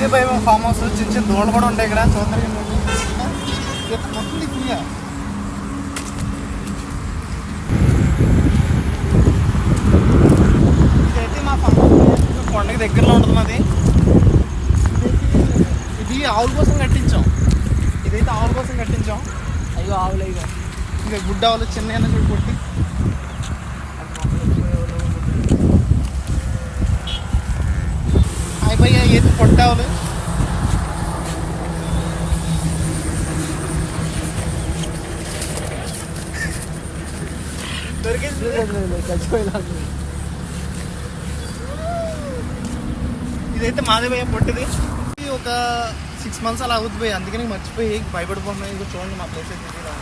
ఇదే భయ farm house. చిన్న చిన్న దూడలు కూడా ఉంటాయి ఇక్కడ చూద్దరు. మొత్తం ఫ్రీయా. ఇదైతే మా ఫామ్ హౌస్ కొండకి దగ్గరలో ఉంటుంది మాది. ఇది ఆవుల కోసం కట్టించాం. ఇదైతే ఆవుల కోసం కట్టించాం. అయ్యో ఆవులు అయ్యో ఇంకా గుడ్డ ఆవులు చిన్న చూడు కొట్టి అయిపోయా. ఏది పొట్టావులు దొరికింది. ఇదైతే మాదే భయ్య పొట్టిది. ఒక 6 months అలా అవుతుంది భయ్య. అందుకని మర్చిపోయి భయపడిపోతున్నాయి. ఇంకో చూడండి మా ప్లేస్ అయితే ఇలా.